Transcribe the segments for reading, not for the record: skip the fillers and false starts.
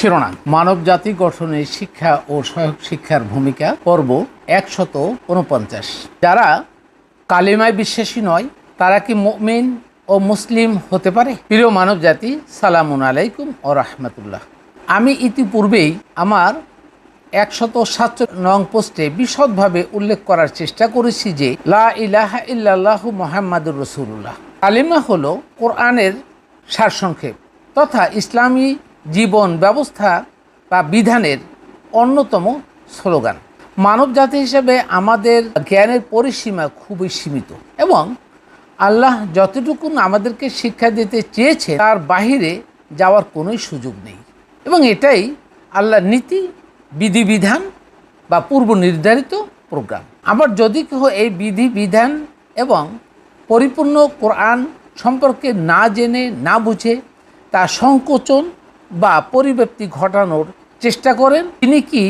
শিরোনাম: মানব জাতি গঠনে শিক্ষা ও সহায়ক শিক্ষার ভূমিকা, পর্ব 149। যারা কালিমায় বিশ্বাসী নয় তারা কি মুমিন ও মুসলিম হতে পারে? প্রিয় মানব জাতি, সালামুন আলাইকুম ও রাহমাতুল্লাহ। আমি ইতিপূর্বেই আমার 147 নং পোস্টে বিশদভাবে উল্লেখ করার চেষ্টা করেছি যে লা ইলাহা ইল্লাল্লাহু মুহাম্মাদুর রাসূলুল্লাহ কালিমা হলো কোরআনের সারসংক্ষেপ তথা ইসলামী জীবন ব্যবস্থা বা বিধানের অন্যতম স্লোগান। মানব জাতি হিসেবে আমাদের জ্ঞানের পরিসীমা খুবই সীমিত এবং আল্লাহ যতটুকু আমাদেরকে শিক্ষা দিতে চেয়েছে তার বাহিরে যাওয়ার কোনো সুযোগ নেই এবং এটাই আল্লাহর নীতি, বিধিবিধান বা পূর্ব নির্ধারিত প্রোগ্রাম। আবার যদি কেউ এই বিধিবিধান এবং পরিপূর্ণ কোরআন সম্পর্কে না জেনে না বুঝে তা সংকোচন বা পরিব্যক্তি ঘটানোর চেষ্টা করেন, তিনি কি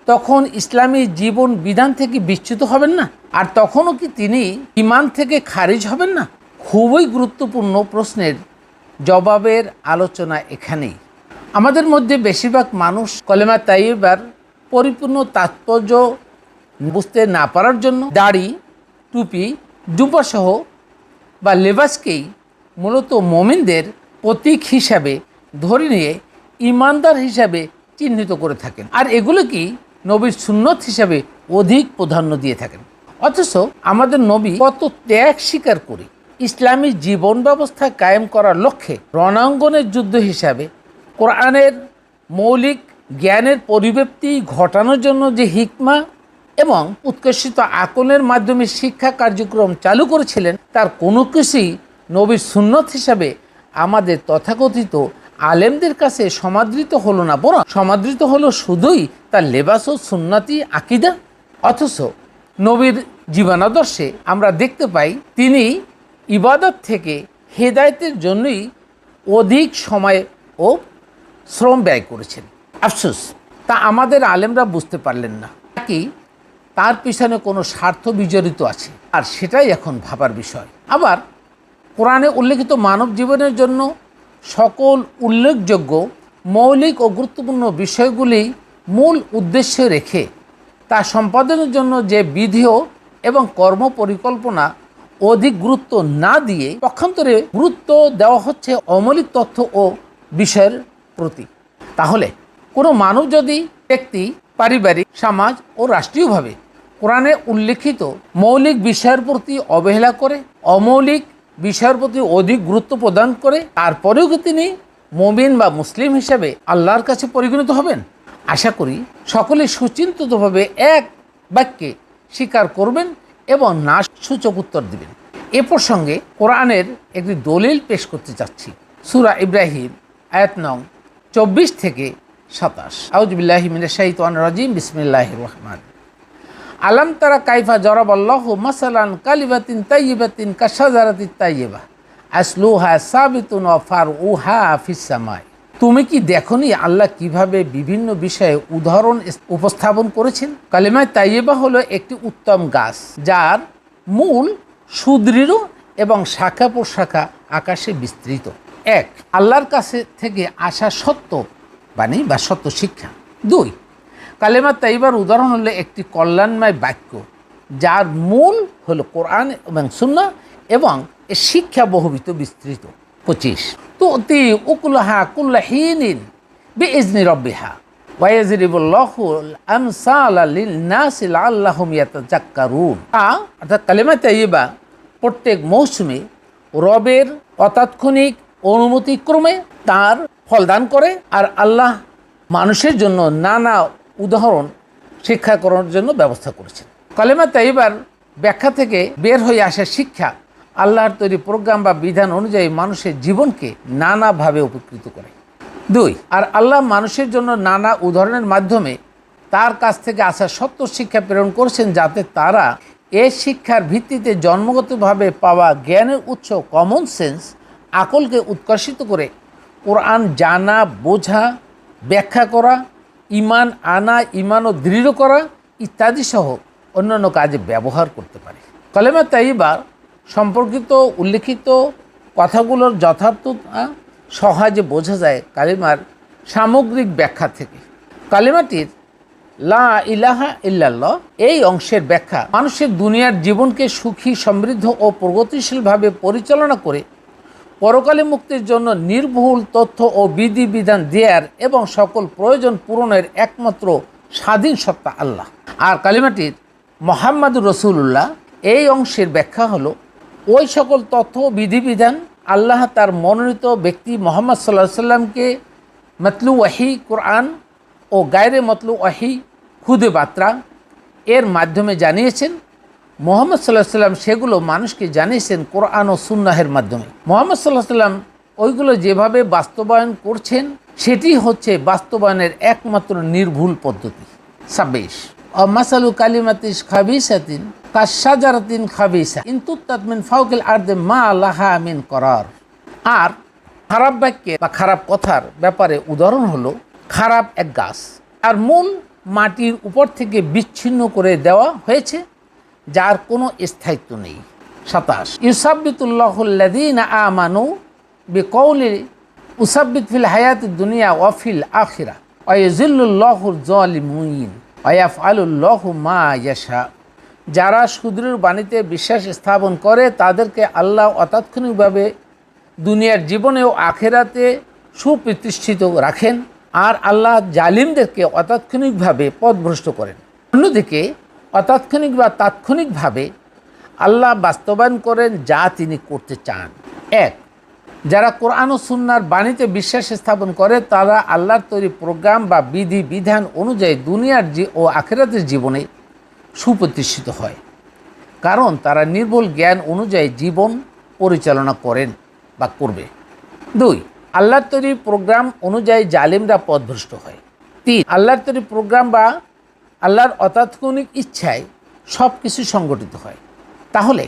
তখন ইসলামী জীবন বিধান থেকে বিচ্যুত হবেন না? আর তখনও কি তিনি ঈমান থেকে খারিজ হবেন না? খুবই গুরুত্বপূর্ণ প্রশ্নের জবাবের আলোচনা এখানেই। আমাদের মধ্যে বেশিরভাগ মানুষ কলেমা তাইয়্যিবার পরিপূর্ণ তাৎপর্য বুঝতে না পারার জন্য দাড়ি, টুপি, জুব্বাসহ বা লেবাসকেই মূলত মুমিনদের প্রতীক হিসাবে ধরে নিয়ে ঈমানদার হিসাবে চিহ্নিত করে থাকেন, আর এগুলোকেই নবীর সুন্নত হিসাবে অধিক প্রাধান্য দিয়ে থাকেন। অথচ আমাদের নবী কত ত্যাগ স্বীকার করে ইসলামী জীবন ব্যবস্থা কায়েম করার লক্ষ্যে রণাঙ্গনের যুদ্ধ হিসাবে কোরআনের মৌলিক জ্ঞানের পরিব্যক্তি ঘটানোর জন্য যে হিকমা এবং উৎকর্ষিত আকলের মাধ্যমে শিক্ষা কার্যক্রম চালু করেছিলেন, তার কোনো কিছুই নবীর সুন্নত হিসাবে আমাদের তথাকথিত আলেমদের কাছে সমাদৃত হলো না, বরং সমাদৃত হলো শুধুই তার লেবাস ও সুন্নতি আকিদা। অথচ নবীর জীবনাদর্শে আমরা দেখতে পাই তিনি ইবাদত থেকে হেদায়েতের জন্যই অধিক সময় ও শ্রম ব্যয় করেছেন। আফসোস, তা আমাদের আলেমরা বুঝতে পারলেন না, কি তার পিছনে কোনো স্বার্থ বিজড়িত আছে, আর সেটাই এখন ভাবার বিষয়। আবার কোরআনে উল্লেখিত মানব জীবনের জন্য সকল উল্লেখযোগ্য মৌলিক ও গুরুত্বপূর্ণ বিষয়গুলি মূল উদ্দেশ্য রেখে তা সম্পাদনের জন্য যে বিধি এবং কর্ম পরিকল্পনা অধিক গুরুত্ব না দিয়ে পক্ষান্তরে গুরুত্ব দেওয়া হচ্ছে অমৌলিক তথ্য ও বিষয়ের প্রতি। তাহলে কোনো মানব যদি ব্যক্তি, পারিবারিক, সমাজ ও রাষ্ট্রীয়ভাবে কোরআনে উল্লেখিত মৌলিক বিষয়ের প্রতি অবহেলা করে অমৌলিক বিষয়ের প্রতি অধিক গুরুত্ব প্রদান করে, তারপরেও কি তিনি মুমিন বা মুসলিম হিসাবে আল্লাহর কাছে পরিগণিত হবেন? আশা করি সকলে সুচিন্তিতভাবে এক বাক্যে স্বীকার করবেন এবং না সূচক উত্তর দিবেন। এ প্রসঙ্গে কোরআনের একটি দলিল পেশ করতে চাচ্ছি। সূরা ইব্রাহিম আয়াত নং 24 থেকে 27। আউযু বিল্লাহি মিনাশ শাইতানির রাজিম। বিসমিল্লাহির রহমানির রহিম। আলাম তারা কাইফা জরাবাল্লাহু মাসালান কালিমাতিন তাইয়্যিবাতিন কাশাজারাতিত তাইয়্যিবা আসলুহা সাবিতুন ওয়া ফারউহা ফিস সামাই। তুমি কি দেখনি আল্লাহ কিভাবে বিভিন্ন বিষয়ে উদাহরণ উপস্থাপন করেছেন? কালিমা তাইয়্যিবা হলো একটি উত্তম গাছ যার মূল সুদৃঢ় এবং শাখা প্রশাখা আকাশে বিস্তৃত। এক, আল্লাহর কাছে থেকে আসা সত্য বাণী বা সত্য শিক্ষা। দুই, কালেমা তাইয়্যিবার উদাহরণ হলো একটি কল্যাণময় বাক্য যার মূল হলো কোরআন এবং সুন্নাহ এবং এর শিক্ষা বহুবিধ বিস্তৃত। 25, তুতি উকুলহা কুল্লা হিনিন বিইজনি রাব্বিহা ওয়া ইয়াজরিবুল্লাহুল আমসালা লিন-নাসি লাআল্লাহুম ইয়াতাযাক্কারুন। অর্থাৎ কালেমা তাইয়্যিবা প্রত্যেক মৌসুমে রবের অতাৎক্ষণিক অনুমতিক্রমে তার ফলদান করে, আর আল্লাহ মানুষের জন্য নানা উদাহরণ শিক্ষা করার জন্য ব্যবস্থা করেছেন। কালেমা তাইয়্যিবার ব্যাখ্যা থেকে বের হয়ে আসা শিক্ষা আল্লাহর তৈরি প্রোগ্রাম বা বিধান অনুযায়ী মানুষের জীবনকে নানাভাবে উপকৃত করে। দুই, আর আল্লাহ মানুষের জন্য নানা উদাহরণের মাধ্যমে তার কাছ থেকে আসা সত্য শিক্ষা প্রেরণ করেছেন, যাতে তারা এ শিক্ষার ভিত্তিতে জন্মগতভাবে পাওয়া জ্ঞানের উৎস কমন সেন্স আকলকে উৎকর্ষিত করে কোরআন জানা, বোঝা, ব্যাখ্যা করা, ঈমান আনা, ঈমানও দৃঢ় করা ইত্যাদি সহ অন্যান্য কাজে ব্যবহার করতে পারে। কালেমা তাইয়্যিবা সম্পর্কিত উল্লেখিত কথাগুলোর যথার্থতা সহজে বোঝা যায় কালিমার সামগ্রিক ব্যাখ্যা থেকে। কালিমাটির লা ইলাহা ইল্লাল্লাহ এই অংশের ব্যাখ্যা মানুষের দুনিয়ার জীবনকে সুখী, সমৃদ্ধ ও প্রগতিশীলভাবে পরিচালনা করে পরকালে মুক্তির জন্য নির্ভুল তথ্য ও বিধিবিধান দেয়ার এবং সকল প্রয়োজন পূরণের একমাত্র স্বাধীন সত্তা আল্লাহ। আর কালিমাটির মুহাম্মাদুর রাসূলুল্লাহ এই অংশের ব্যাখ্যা হলো ওই সকল তথ্য ও বিধিবিধান আল্লাহ তার মনোনীত ব্যক্তি মুহাম্মদ সাল্লাল্লাহু আলাইহি সাল্লামকে মতলু ওয়াহি কোরআন ও গায়রে মতলু ওয়াহি খুদে বার্তা এর মাধ্যমে জানিয়েছেন। মুহাম্মদ সাল্লাল্লাহু আলাইহি সাল্লাম সেগুলো মানুষকে জানিয়েছেন কোরআন ও সুন্নাহের মাধ্যমে। মুহাম্মদ সাল্লাল্লাহু আলাইহি সাল্লাম ওইগুলো যেভাবে বাস্তবায়ন করছেন সেটি হচ্ছে বাস্তবায়নের একমাত্র নির্ভুল পদ্ধতি। 26 মাসালু কালিমাতিস খাবিসাতিন কাশাজারাতিন খাবিসা ইনতু তাতমিন ফাওকিল আরদে মা লাহা মিন করার। আর খারাপ বাক্যে বা খারাপ কথার ব্যাপারে উদাহরণ হলো খারাপ এক গাছ, আর মূল মাটির উপর থেকে বিচ্ছিন্ন করে দেওয়া হয়েছে, যার কোনো স্থায়িত্ব নেই। 27 ইউসাব্বিতুল্লাহুল্লাযীনা আমানু বিকৌলি উসাব্বিত ফিল হায়াতিদ দুনিয়া ওয়া ফিল আখিরা ওয়া ইউযিল্লুল্লাহুল যালিমিন ওয়া ইয়াফআলুল্লাহু মা ইয়াশা। যারা সুদৃঢ় বাণীতে বিশ্বাস স্থাপন করে তাদেরকে আল্লাহ অতাৎক্ষণিকভাবে দুনিয়ার জীবনে ও আখিরাতে সুপ্রতিষ্ঠিত রাখেন, আর আল্লাহ জালিমদেরকে অতাৎক্ষণিকভাবে পথভ্রষ্ট করেন। অন্যদিকে অতাৎক্ষণিক বা তাৎক্ষণিকভাবে আল্লাহ বাস্তবায়ন করেন যা তিনি করতে চান। 1 যারা কোরআন ও সুন্নাহর বাণীতে বিশ্বাস স্থাপন করে তারা আল্লাহর তৈরি প্রোগ্রাম বা বিধি বিধান অনুযায়ী দুনিয়ার ও আখিরাতের জীবনে সুপ্রতিষ্ঠিত হয়, কারণ তারা নির্ভুল জ্ঞান অনুযায়ী জীবন পরিচালনা করেন বা করবে। 2 আল্লাহর তৈরি প্রোগ্রাম অনুযায়ী জালিমরা পথভ্রষ্ট হয়। 3 আল্লাহর তৈরি প্রোগ্রাম বা আল্লাহর অতাৎক্ষণিক ইচ্ছায় সব কিছু সংগঠিত হয়। তাহলে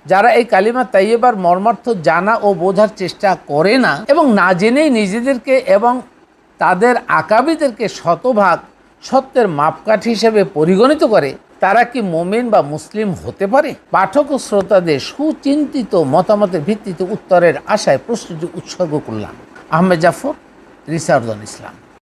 যারা এই কালিমা তাইয়্যিবার মর্মার্থ জানা ও বোঝার চেষ্টা করে না এবং না জেনেই নিজেদেরকে এবং তাদের আকাবিদেরকে শতভাগ সত্যের মাপকাঠি হিসেবে পরিগণিত করে, তারা কি মুমিন বা মুসলিম হতে পারে? পাঠক ও শ্রোতাদের সুচিন্তিত মতামতের ভিত্তিতে উত্তরের আশায় প্রশ্নটি উৎসর্গ করলাম। Ahmed Zafar, research on Islam.